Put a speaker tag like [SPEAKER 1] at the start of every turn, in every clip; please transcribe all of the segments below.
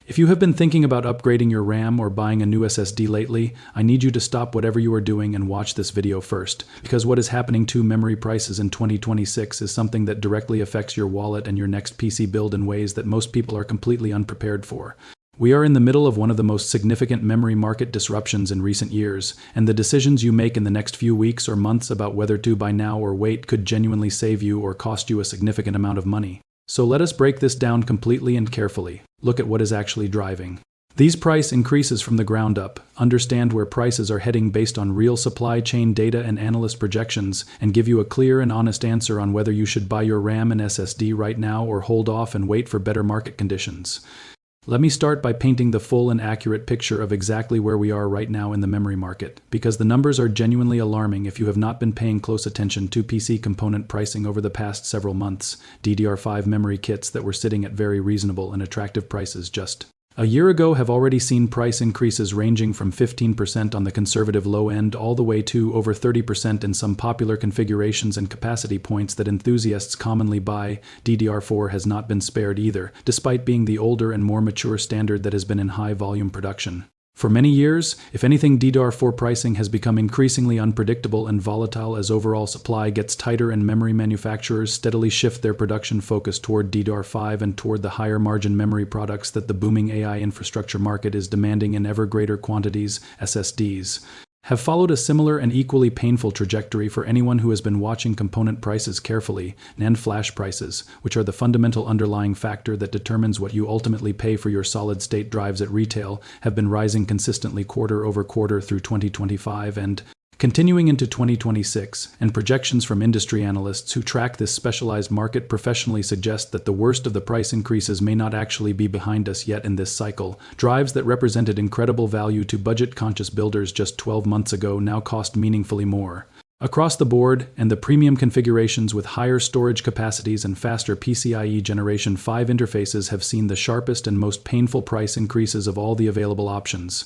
[SPEAKER 1] If you have been thinking about upgrading your RAM or buying a new SSD lately, I need you to stop whatever you are doing and watch this video first, because what is happening to memory prices in 2026 is something that directly affects your wallet and your next PC build in ways that most people are completely unprepared for. We are in the middle of one of the most significant memory market disruptions in recent years, and the decisions you make in the next few weeks or months about whether to buy now or wait could genuinely save you or cost you a significant amount of money. So let us break this down completely and carefully. Look at what is actually driving these price increases from the ground up, understand where prices are heading based on real supply chain data and analyst projections, and give you a clear and honest answer on whether you should buy your RAM and SSD right now or hold off and wait for better market conditions. Let me start by painting the full and accurate picture of exactly where we are right now in the memory market, because the numbers are genuinely alarming if you have not been paying close attention to PC component pricing over the past several months. DDR5 memory kits that were sitting at very reasonable and attractive prices just a year ago have already seen price increases ranging from 15% on the conservative low end all the way to over 30% in some popular configurations and capacity points that enthusiasts commonly buy. DDR4 has not been spared either, despite being the older and more mature standard that has been in high volume production. For many years, if anything, DDR4 pricing has become increasingly unpredictable and volatile as overall supply gets tighter and memory manufacturers steadily shift their production focus toward DDR5 and toward the higher margin memory products that the booming AI infrastructure market is demanding in ever greater quantities. SSDs have followed a similar and equally painful trajectory for anyone who has been watching component prices carefully. NAND flash prices, which are the fundamental underlying factor that determines what you ultimately pay for your solid-state drives at retail, have been rising consistently quarter over quarter through 2025 and continuing into 2026, and projections from industry analysts who track this specialized market professionally suggest that the worst of the price increases may not actually be behind us yet in this cycle. Drives that represented incredible value to budget-conscious builders just 12 months ago now cost meaningfully more across the board, and the premium configurations with higher storage capacities and faster PCIe Generation 5 interfaces have seen the sharpest and most painful price increases of all the available options.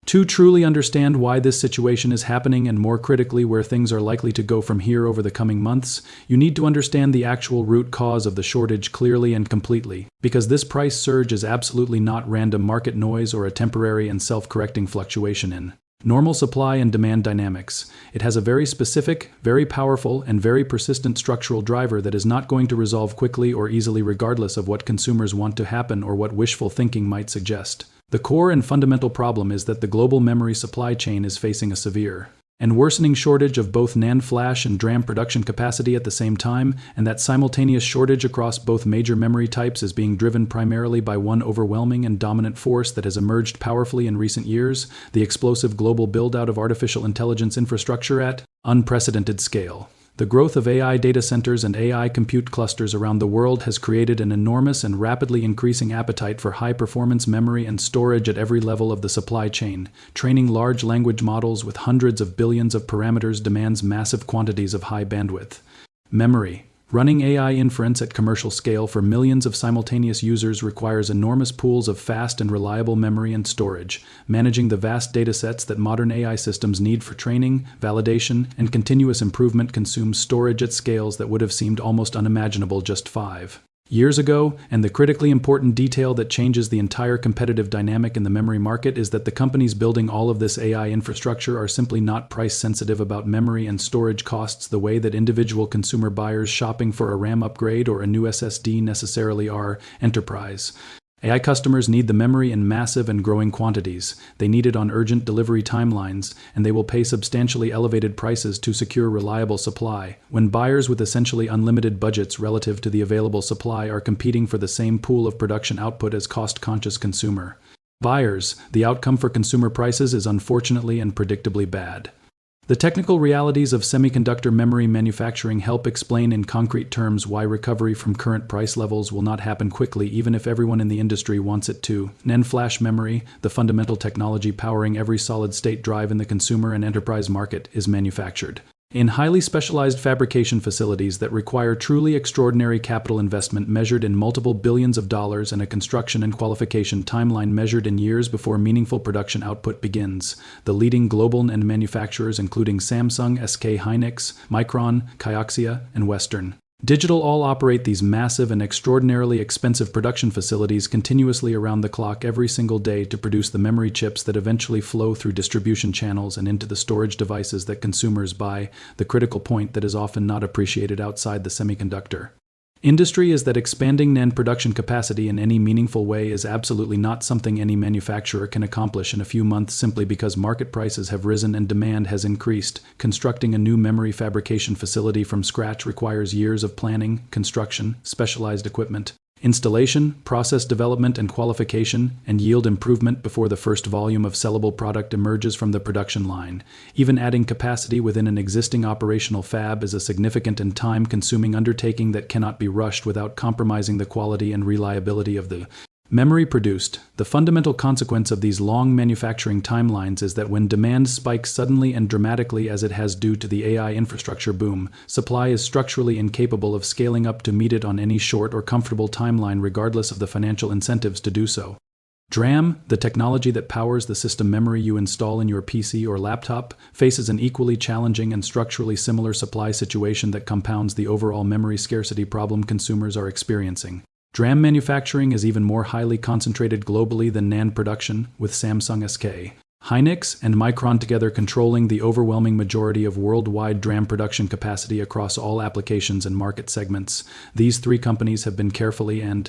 [SPEAKER 1] To truly understand why this situation is happening and more critically where things are likely to go from here over the coming months, you need to understand the actual root cause of the shortage clearly and completely, because this price surge is absolutely not random market noise or a temporary and self-correcting fluctuation in normal supply and demand dynamics. It has a very specific, very powerful, and very persistent structural driver that is not going to resolve quickly or easily regardless of what consumers want to happen or what wishful thinking might suggest. The core and fundamental problem is that the global memory supply chain is facing a severe and worsening shortage of both NAND flash and DRAM production capacity at the same time, and that simultaneous shortage across both major memory types is being driven primarily by one overwhelming and dominant force that has emerged powerfully in recent years: the explosive global build-out of artificial intelligence infrastructure at unprecedented scale. The growth of AI data centers and AI compute clusters around the world has created an enormous and rapidly increasing appetite for high-performance memory and storage at every level of the supply chain. Training large language models with hundreds of billions of parameters demands massive quantities of high bandwidth memory. Running AI inference at commercial scale for millions of simultaneous users requires enormous pools of fast and reliable memory and storage. Managing the vast datasets that modern AI systems need for training, validation, and continuous improvement consumes storage at scales that would have seemed almost unimaginable just 5 years ago, and the critically important detail that changes the entire competitive dynamic in the memory market is that the companies building all of this AI infrastructure are simply not price sensitive about memory and storage costs the way that individual consumer buyers shopping for a RAM upgrade or a new SSD necessarily are. Enterprise AI customers need the memory in massive and growing quantities. They need it on urgent delivery timelines, and they will pay substantially elevated prices to secure reliable supply, when buyers with essentially unlimited budgets relative to the available supply are competing for the same pool of production output as cost-conscious consumer buyers. The outcome for consumer prices is unfortunately and predictably bad. The technical realities of semiconductor memory manufacturing help explain in concrete terms why recovery from current price levels will not happen quickly even if everyone in the industry wants it to. NAND flash memory, the fundamental technology powering every solid-state drive in the consumer and enterprise market, is manufactured in highly specialized fabrication facilities that require truly extraordinary capital investment measured in multiple billions of dollars and a construction and qualification timeline measured in years before meaningful production output begins. The leading global NAND manufacturers including Samsung, SK Hynix, Micron, Kioxia, and Western Digital all operate these massive and extraordinarily expensive production facilities continuously around the clock every single day to produce the memory chips that eventually flow through distribution channels and into the storage devices that consumers buy, the critical point that is often not appreciated outside the semiconductor industry is that expanding NAND production capacity in any meaningful way is absolutely not something any manufacturer can accomplish in a few months simply because market prices have risen and demand has increased. Constructing a new memory fabrication facility from scratch requires years of planning, construction, specialized equipment, installation, process development and qualification, and yield improvement before the first volume of sellable product emerges from the production line. Even adding capacity within an existing operational fab is a significant and time-consuming undertaking that cannot be rushed without compromising the quality and reliability of the memory produced. The fundamental consequence of these long manufacturing timelines is that when demand spikes suddenly and dramatically as it has due to the AI infrastructure boom, supply is structurally incapable of scaling up to meet it on any short or comfortable timeline regardless of the financial incentives to do so. DRAM, the technology that powers the system memory you install in your PC or laptop, faces an equally challenging and structurally similar supply situation that compounds the overall memory scarcity problem consumers are experiencing. DRAM manufacturing is even more highly concentrated globally than NAND production, with Samsung SK Hynix and Micron together controlling the overwhelming majority of worldwide DRAM production capacity across all applications and market segments. These three companies have been carefully and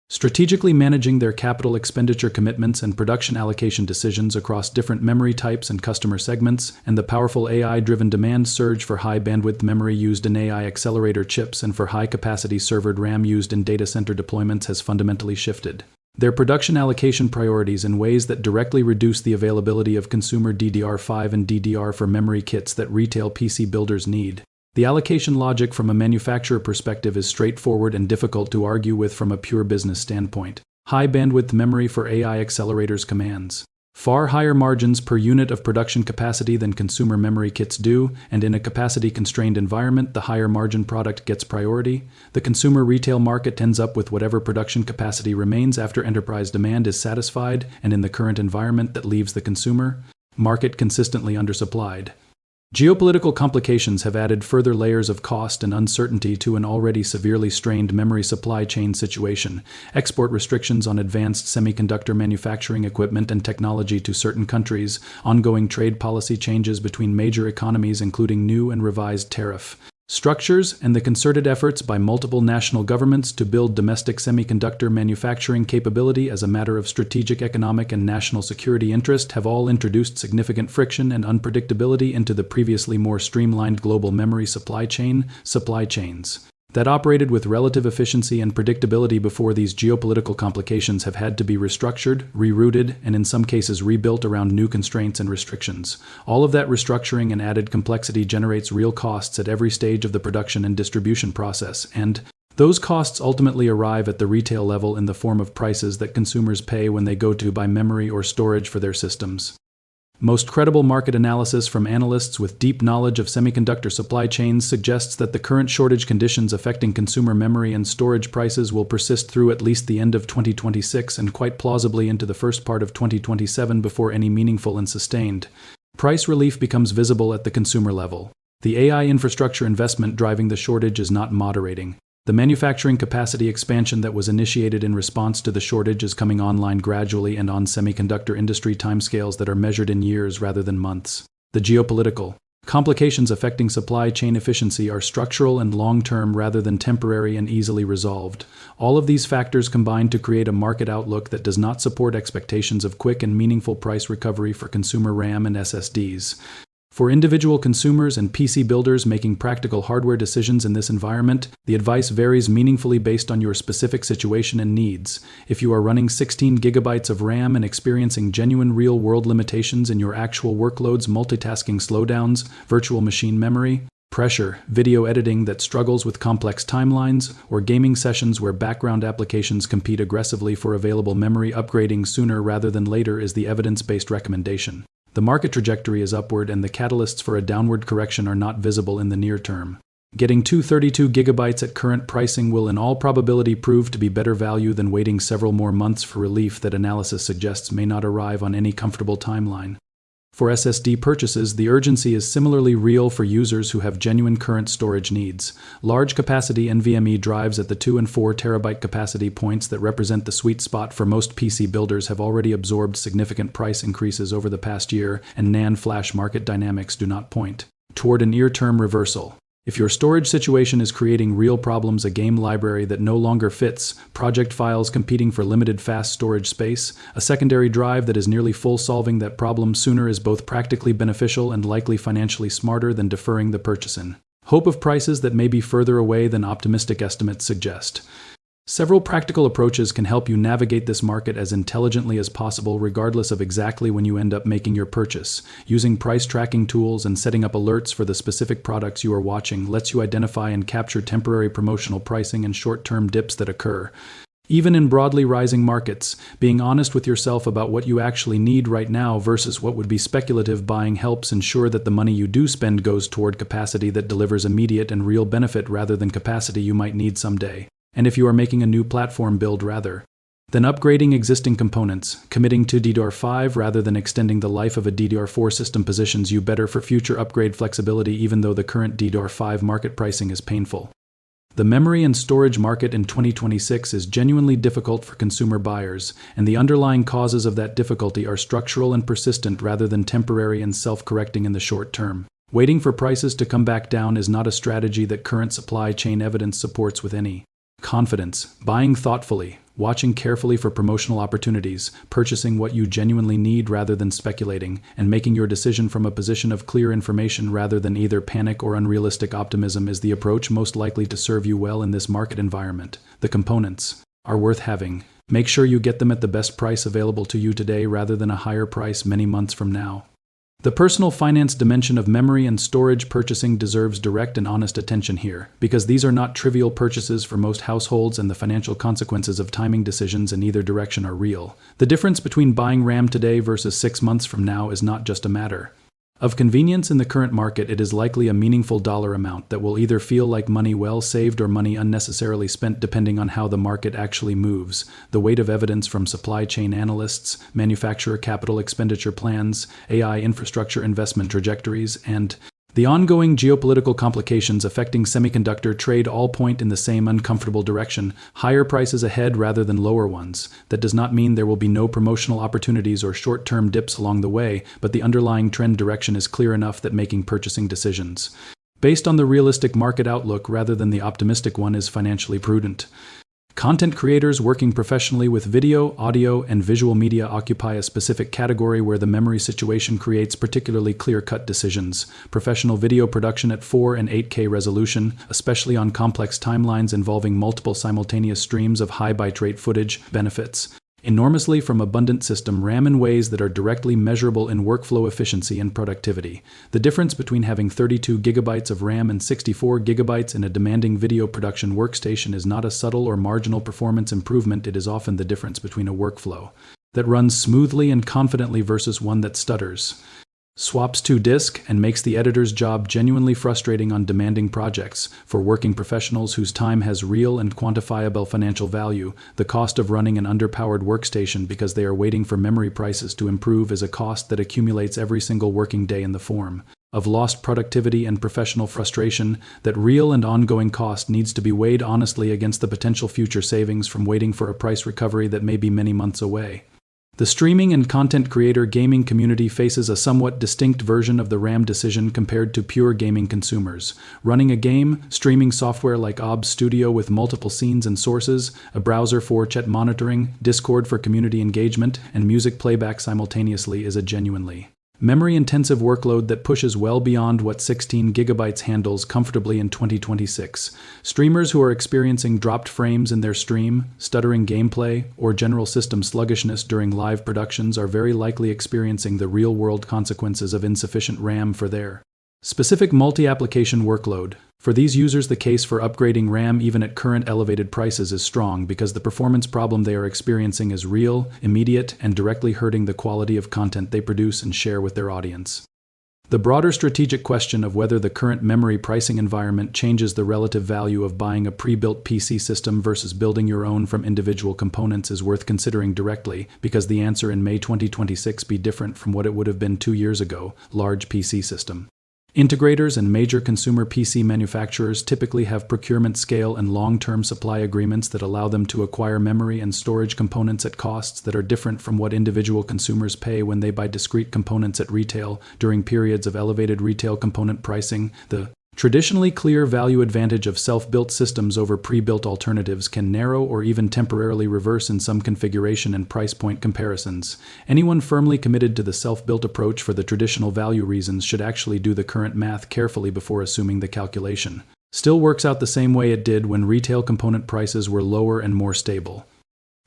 [SPEAKER 1] strategically managing their capital expenditure commitments and production allocation decisions across different memory types and customer segments, and the powerful AI-driven demand surge for high-bandwidth memory used in AI accelerator chips and for high-capacity servered RAM used in data center deployments has fundamentally shifted their production allocation priorities in ways that directly reduce the availability of consumer DDR5 and DDR for memory kits that retail PC builders need. The allocation logic from a manufacturer perspective is straightforward and difficult to argue with from a pure business standpoint. High bandwidth memory for AI accelerators commands far higher margins per unit of production capacity than consumer memory kits do, and in a capacity-constrained environment, the higher margin product gets priority. The consumer retail market ends up with whatever production capacity remains after enterprise demand is satisfied, and in the current environment that leaves the consumer market consistently undersupplied. Geopolitical complications have added further layers of cost and uncertainty to an already severely strained memory supply chain situation. Export restrictions on advanced semiconductor manufacturing equipment and technology to certain countries, ongoing trade policy changes between major economies including new and revised tariff structures, and the concerted efforts by multiple national governments to build domestic semiconductor manufacturing capability as a matter of strategic economic and national security interest have all introduced significant friction and unpredictability into the previously more streamlined global memory supply chains that operated with relative efficiency and predictability before these geopolitical complications have had to be restructured, rerouted, and in some cases rebuilt around new constraints and restrictions. All of that restructuring and added complexity generates real costs at every stage of the production and distribution process, and those costs ultimately arrive at the retail level in the form of prices that consumers pay when they go to buy memory or storage for their systems. Most credible market analysis from analysts with deep knowledge of semiconductor supply chains suggests that the current shortage conditions affecting consumer memory and storage prices will persist through at least the end of 2026 and quite plausibly into the first part of 2027 before any meaningful and sustained price relief becomes visible at the consumer level. The AI infrastructure investment driving the shortage is not moderating. The manufacturing capacity expansion that was initiated in response to the shortage is coming online gradually and on semiconductor industry timescales that are measured in years rather than months. The geopolitical complications affecting supply chain efficiency are structural and long-term rather than temporary and easily resolved. All of these factors combine to create a market outlook that does not support expectations of quick and meaningful price recovery for consumer RAM and SSDs. For individual consumers and PC builders making practical hardware decisions in this environment, the advice varies meaningfully based on your specific situation and needs. If you are running 16 gigabytes of RAM and experiencing genuine real-world limitations in your actual workloads, multitasking slowdowns, virtual machine memory, pressure, video editing that struggles with complex timelines, or gaming sessions where background applications compete aggressively for available memory, upgrading sooner rather than later is the evidence-based recommendation. The market trajectory is upward and the catalysts for a downward correction are not visible in the near term. Getting 232 gigabytes at current pricing will in all probability prove to be better value than waiting several more months for relief that analysis suggests may not arrive on any comfortable timeline. For SSD purchases, the urgency is similarly real for users who have genuine current storage needs. Large capacity NVMe drives at the 2 and 4 terabyte capacity points that represent the sweet spot for most PC builders have already absorbed significant price increases over the past year, and NAND flash market dynamics do not point toward a near-term reversal. If your storage situation is creating real problems, a game library that no longer fits, project files competing for limited fast storage space, a secondary drive that is nearly full, solving that problem sooner is both practically beneficial and likely financially smarter than deferring the purchase in hope of prices that may be further away than optimistic estimates suggest. Several practical approaches can help you navigate this market as intelligently as possible, regardless of exactly when you end up making your purchase. Using price tracking tools and setting up alerts for the specific products you are watching lets you identify and capture temporary promotional pricing and short-term dips that occur. Even in broadly rising markets, being honest with yourself about what you actually need right now versus what would be speculative buying helps ensure that the money you do spend goes toward capacity that delivers immediate and real benefit rather than capacity you might need someday. And if you are making a new platform build rather than upgrading existing components, committing to DDR5 rather than extending the life of a DDR4 system positions you better for future upgrade flexibility, even though the current DDR5 market pricing is painful. The memory and storage market in 2026 is genuinely difficult for consumer buyers, and the underlying causes of that difficulty are structural and persistent rather than temporary and self-correcting in the short term. Waiting for prices to come back down is not a strategy that current supply chain evidence supports with any confidence. Buying thoughtfully, watching carefully for promotional opportunities, purchasing what you genuinely need rather than speculating, and making your decision from a position of clear information rather than either panic or unrealistic optimism is the approach most likely to serve you well in this market environment. The components are worth having. Make sure you get them at the best price available to you today rather than a higher price many months from now. The personal finance dimension of memory and storage purchasing deserves direct and honest attention here, because these are not trivial purchases for most households, and the financial consequences of timing decisions in either direction are real. The difference between buying RAM today versus 6 months from now is not just a matter of convenience. In the current market, it is likely a meaningful dollar amount that will either feel like money well saved or money unnecessarily spent, depending on how the market actually moves. The weight of evidence from supply chain analysts, manufacturer capital expenditure plans, AI infrastructure investment trajectories, and the ongoing geopolitical complications affecting semiconductor trade all point in the same uncomfortable direction: higher prices ahead rather than lower ones. That does not mean there will be no promotional opportunities or short-term dips along the way, but the underlying trend direction is clear enough that making purchasing decisions based on the realistic market outlook rather than the optimistic one is financially prudent. Content creators working professionally with video, audio, and visual media occupy a specific category where the memory situation creates particularly clear-cut decisions. Professional video production at 4 and 8K resolution, especially on complex timelines involving multiple simultaneous streams of high bitrate footage, benefits enormously from abundant system RAM in ways that are directly measurable in workflow efficiency and productivity. The difference between having 32 gigabytes of RAM and 64 gigabytes in a demanding video production workstation is not a subtle or marginal performance improvement. It is often the difference between a workflow that runs smoothly and confidently versus one that stutters, swaps to disk, and makes the editor's job genuinely frustrating on demanding projects. For working professionals whose time has real and quantifiable financial value, the cost of running an underpowered workstation because they are waiting for memory prices to improve is a cost that accumulates every single working day in the form of lost productivity and professional frustration. That real and ongoing cost needs to be weighed honestly against the potential future savings from waiting for a price recovery that may be many months away. The streaming and content creator gaming community faces a somewhat distinct version of the RAM decision compared to pure gaming consumers. Running a game, streaming software like OBS Studio with multiple scenes and sources, a browser for chat monitoring, Discord for community engagement, and music playback simultaneously is a genuinely memory-intensive workload that pushes well beyond what 16 gigabytes handles comfortably in 2026. Streamers who are experiencing dropped frames in their stream, stuttering gameplay, or general system sluggishness during live productions are very likely experiencing the real-world consequences of insufficient RAM for their specific multi-application workload. For these users, the case for upgrading RAM even at current elevated prices is strong because the performance problem they are experiencing is real, immediate, and directly hurting the quality of content they produce and share with their audience. The broader strategic question of whether the current memory pricing environment changes the relative value of buying a pre-built PC system versus building your own from individual components is worth considering directly, because the answer in May 2026 be different from what it would have been 2 years ago. Large PC system. Integrators and major consumer PC manufacturers typically have procurement scale and long-term supply agreements that allow them to acquire memory and storage components at costs that are different from what individual consumers pay when they buy discrete components at retail. During periods of elevated retail component pricing, the traditionally clear value advantage of self-built systems over pre-built alternatives can narrow or even temporarily reverse in some configuration and price point comparisons. Anyone firmly committed to the self-built approach for the traditional value reasons should actually do the current math carefully before assuming the calculation still works out the same way it did when retail component prices were lower and more stable.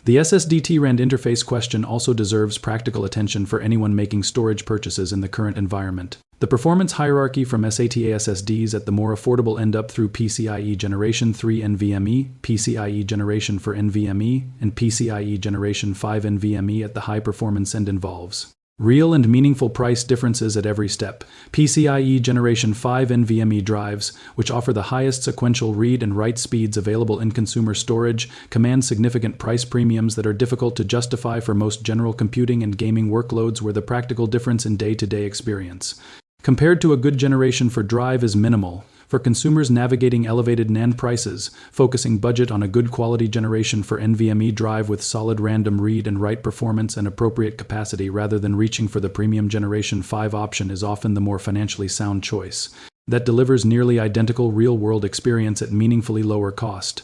[SPEAKER 1] The SSD TRAND interface question also deserves practical attention for anyone making storage purchases in the current environment. The performance hierarchy from SATA SSDs at the more affordable end up through PCIe Generation 3 NVMe, PCIe Generation 4 NVMe, and PCIe Generation 5 NVMe at the high performance end involves real and meaningful price differences at every step. PCIe Generation 5 NVMe drives, which offer the highest sequential read and write speeds available in consumer storage, command significant price premiums that are difficult to justify for most general computing and gaming workloads where the practical difference in day-to-day experience compared to a good generation for drive is minimal. For consumers navigating elevated NAND prices, focusing budget on a good quality generation for NVMe drive with solid random read and write performance and appropriate capacity rather than reaching for the premium Generation 5 option is often the more financially sound choice that delivers nearly identical real-world experience at meaningfully lower cost.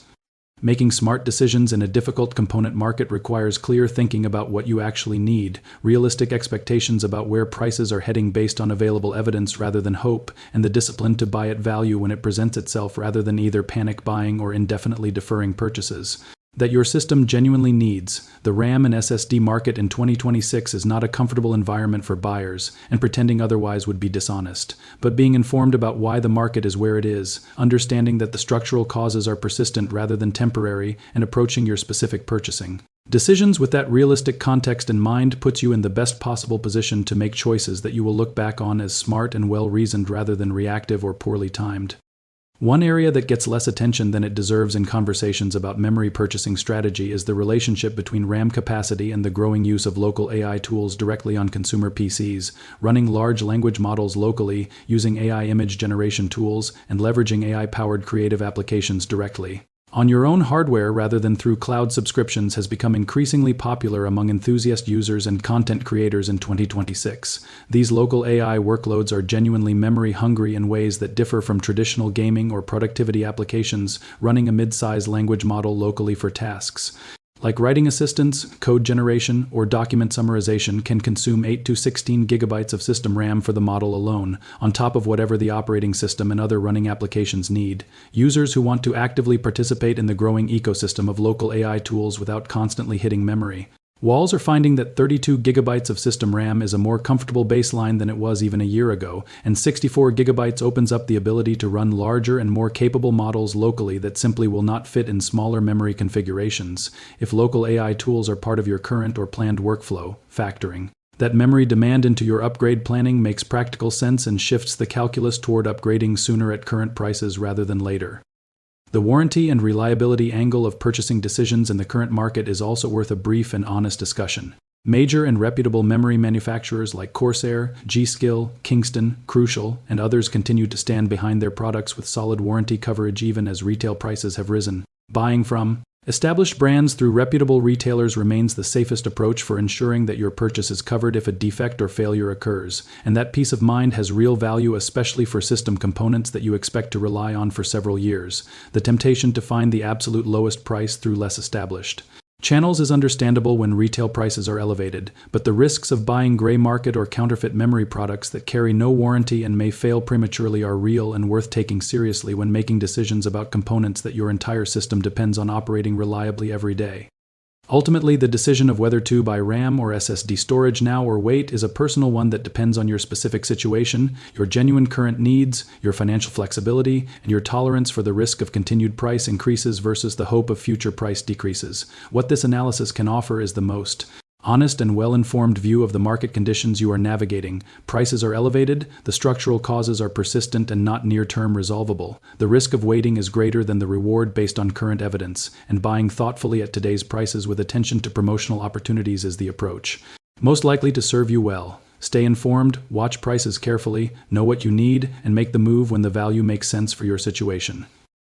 [SPEAKER 1] Making smart decisions in a difficult component market requires clear thinking about what you actually need, realistic expectations about where prices are heading based on available evidence rather than hope, and the discipline to buy at value when it presents itself rather than either panic buying or indefinitely deferring purchases that your system genuinely needs. The RAM and SSD market in 2026 is not a comfortable environment for buyers, and pretending otherwise would be dishonest. But being informed about why the market is where it is, understanding that the structural causes are persistent rather than temporary, and approaching your specific purchasing decisions with that realistic context in mind puts you in the best possible position to make choices that you will look back on as smart and well-reasoned rather than reactive or poorly timed. One area that gets less attention than it deserves in conversations about memory purchasing strategy is the relationship between RAM capacity and the growing use of local AI tools directly on consumer PCs, running large language models locally, using AI image generation tools, and leveraging AI-powered creative applications directly on your own hardware rather than through cloud subscriptions has become increasingly popular among enthusiast users and content creators in 2026. These local AI workloads are genuinely memory-hungry in ways that differ from traditional gaming or productivity applications running a mid-size language model locally for tasks like writing assistance, code generation, or document summarization can consume 8 to 16 gigabytes of system RAM for the model alone, on top of whatever the operating system and other running applications need. Users who want to actively participate in the growing ecosystem of local AI tools without constantly hitting memory walls are finding that 32 gigabytes of system RAM is a more comfortable baseline than it was even a year ago, and 64 gigabytes opens up the ability to run larger and more capable models locally that simply will not fit in smaller memory configurations. If local AI tools are part of your current or planned workflow, factoring that memory demand into your upgrade planning makes practical sense and shifts the calculus toward upgrading sooner at current prices rather than later. The warranty and reliability angle of purchasing decisions in the current market is also worth a brief and honest discussion. Major and reputable memory manufacturers like Corsair, G.Skill, Kingston, Crucial, and others continue to stand behind their products with solid warranty coverage even as retail prices have risen. Buying from established brands through reputable retailers remains the safest approach for ensuring that your purchase is covered if a defect or failure occurs, and that peace of mind has real value especially for system components that you expect to rely on for several years. The temptation to find the absolute lowest price through less established channels is understandable when retail prices are elevated, but the risks of buying gray market or counterfeit memory products that carry no warranty and may fail prematurely are real and worth taking seriously when making decisions about components that your entire system depends on operating reliably every day. Ultimately, the decision of whether to buy RAM or SSD storage now or wait is a personal one that depends on your specific situation, your genuine current needs, your financial flexibility, and your tolerance for the risk of continued price increases versus the hope of future price decreases. What this analysis can offer is the most honest and well-informed view of the market conditions you are navigating. Prices are elevated, the structural causes are persistent and not near-term resolvable. The risk of waiting is greater than the reward based on current evidence, and buying thoughtfully at today's prices with attention to promotional opportunities is the approach. Most likely to serve you well. Stay informed, watch prices carefully, know what you need, and make the move when the value makes sense for your situation.